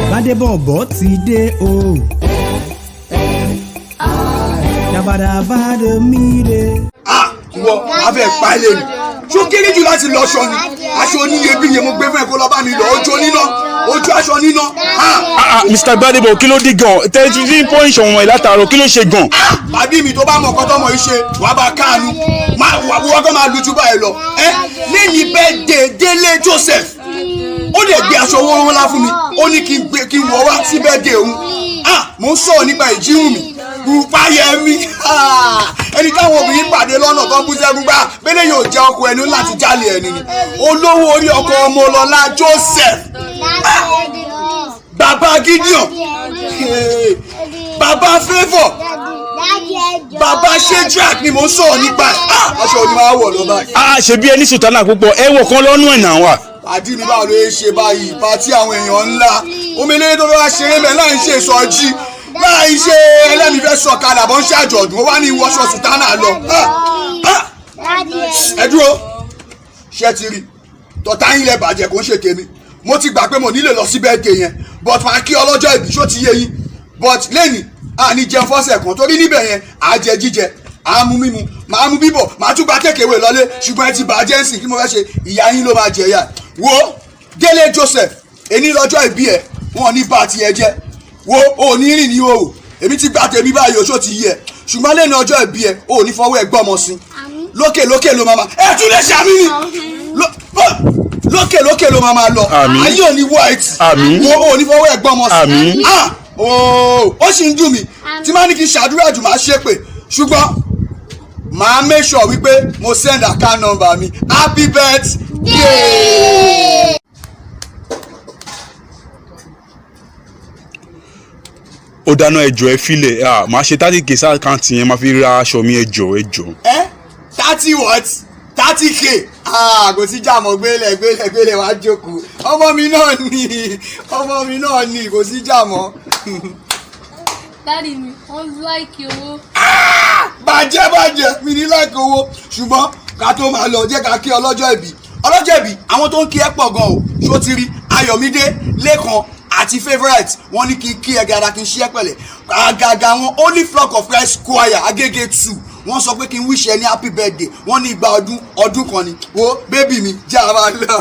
Gbadebobo ti dé o. Ìwọ a fẹ́ pa ilé mi. Ṣó kéré jù láti lọ ṣọ ni. Aṣọ oníyebíye mo gbé fún ẹ kó lọ bá mi lọ. Ojú oníná, ojú aṣọ níná. Mr. Gbadebobo kí ló dé gan? Tẹ́tí pọ́ ìṣọ̀wọ̀n ẹ̀ látàárọ̀ kí ló ṣe gan? Bàbí mi tó bá mọ ọkọ tọmọ yìí ṣe wàá bá káànú. Wọ́n kọ́ máa lu jù báyìí lọ. Lẹ́yìn birthday Délé Joseph. Ó lè gbé aṣọ owó ńlá fún mi. Ó ní kí n wọ̀ wá sí birthday òun. Mo ń sọ̀rọ̀ nípa ìjíhùn mi. Rúpáyẹmí ẹni táwọn obìnrin pàdé lọ́nà tó ń bú sẹ́gun gbá bẹ́lẹ̀ yóò jẹ́ ọkọ ẹni láti jálè ẹni ni olówó orí ọkọ Ọmọlọ́lá Joseph bàbá Gideon bàbá Favour bàbá Shedrack ni mo ń sọ̀rọ̀ nípa ẹ̀ aṣọ òní máa wọ̀ lọ báyìí. Ṣebí ẹni sùtánà púpọ̀ ẹwọ̀ kan lọ́nù ẹ̀ náà wà. àdí mi báwo ló ṣe báyìí pàtí àwọn èèyàn ńlá omele tó fẹ́ wá ṣeré mẹ́ láì ṣe ìsọjí láì ṣe ẹlẹ́mi fẹ́ sọ̀kalẹ̀ àbọ̀ ń ṣàjọ̀dún ó wá ní ìwọṣọ sùtánà lọ. ẹ dúró ṣé ti rí tọ́tà yín lẹ bàjẹ́ kó ń ṣe kémi mo ti gbà pé mo nílò lọ sí bẹ́ẹ̀dẹ̀ yẹn but máa kí ọlọ́jọ́ ìbí ṣó ti yé yín but lẹ́yìn àní jẹun fọ́sẹ̀ kan torí níbẹ̀ yẹn àá jẹ jíjẹ àá mu mímu màá mu bíbọ̀ màá tún gba kékeré lọlé ṣùgbọ́n ẹ ti bàjẹ́ ń sìn kí mo fẹ́ ṣe ìyá yín ló máa jẹ yá wo Délé Joseph èní lọ́jọ́ ìbí ẹ̀ wọn ní bá tiẹ̀ jẹ́ wo ò ní rìn ní o èmi ti gba tèmi báyìí oṣó ti yẹ ṣùgbọ́n lẹ́nu ọjọ́ ìbí ẹ̀ ò ní fọwọ́ ẹ̀ gbọ́mọ sí lókè lókè ló máa ẹ tún lè ṣàmì ni lókè lókè ló máa lọ ayé ò ní white wo ò ní fọwọ́ ẹ̀ gbọ́mọ sí ó sì ń dùn mí tí máa ní kí n ṣàdúrà jù máa ṣépè ṣùgbọ́n màá make sure wípé mo send account number mi happy birthday. Ó dáná ẹjọ́ ẹ filẹ̀ máa ṣe 30k sáà àkáǹtì yẹn máa fi ra aṣọ mi ẹjọ́. 30 what 30k kò sí jàmọ́ gbélé wàá jókòó ọmọ mi náà ní kò sí jàmọ́. Daddy mi wọ́n láìkì owó. bàjẹ́ mi ní láìkì owó ṣùgbọ́n ká tó máa lọ jẹ́ ká kí ọlọ́jọ́ ìbí àwọn tó ń kí ẹ pọ̀ gan o ṣó ti rí Ayọ̀mídé Lẹ́kan àti favourite wọ́n ní kí ẹ gàdá kí n ṣí ẹ pẹ̀lẹ́ àgàgà wọn only flock of Christ choir Agége 2 wọ́n sọ pé kí n wish ẹ ní happy birthday wọ́n ní ìgbà ọdún kan ni wo bébì mi jẹ́ àbá lọ.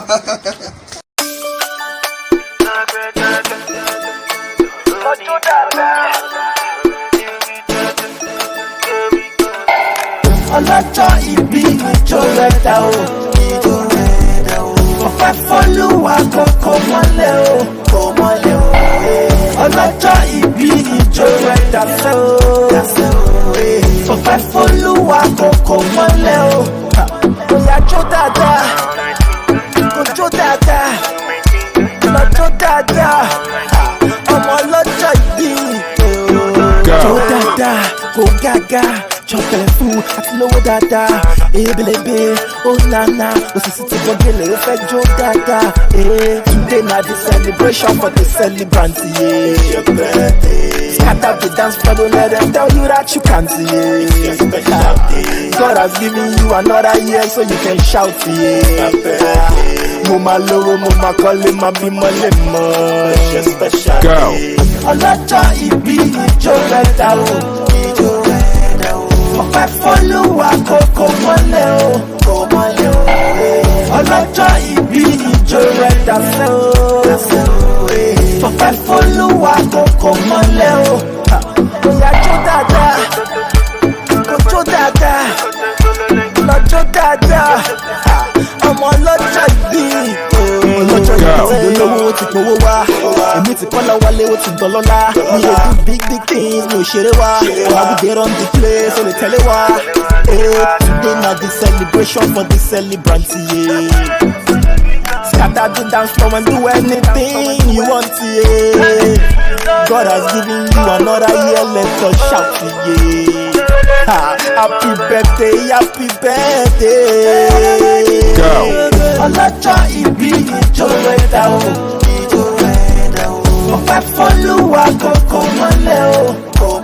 ọlọ́jọ́ ìbí ìjọ rẹ̀ dá o ọ̀pẹ fọ́lùwà kò mọ́lẹ̀ o ọlọ́jọ́ ìbí ìjọ rẹ̀ dá sẹ́ o ọ̀pẹ fọ́lùwà kò mọ́lẹ̀ o bóyá jó dáadáa kò jó dáadáa lọ́jọ́ dáadáa ọmọ ọlọ́jọ́ ìbí jó dáadáa kò gágá chọpẹlẹ fún àti lówó dáadáa ebelebe ó nana òṣìṣẹ́ ti bọ́gẹ́lẹ̀ ó fẹ́ jó dáadáa today na the celebration for the celebrant scatter the dance floor don't let them tell you that you can't God has given you another year so you can shout mo ma lówó mo ma kọ́lé ma bímọ lè mọ ọlọ́jọ́ ìbí ìjọ rẹ̀ dá o ọ̀pẹ fọ́lùwà kò mọ́lẹ̀ o ọlọ́jọ́ ìbí ìjọ rẹ̀ dá sẹ́ o ọ̀pẹ fọ́lùwà kò mọ́lẹ̀ o bóyá jó dáadáa kò jó dáadáa lọ́jọ́ dáadáa ọmọ ọlọ́jọ́ ìbí ọlọ́jọ́ ìbí ti dolówó ó ti powó wá èmi ti kọ́ lọ́wọ́lé ó ti dọ́lọ́lá mi ò do big things mi ò ṣeré wá àwọn dey run the place ó lè tẹ̀lé wá today na the celebration for the celebrant scatter the dance floor and do anything you want God has given you another year let us shout happy birthday ọlọ́jọ́ ìbí ìjọ rẹ̀ dá o ọ̀pẹ fọ́lùwà kò mọ́lẹ̀ o.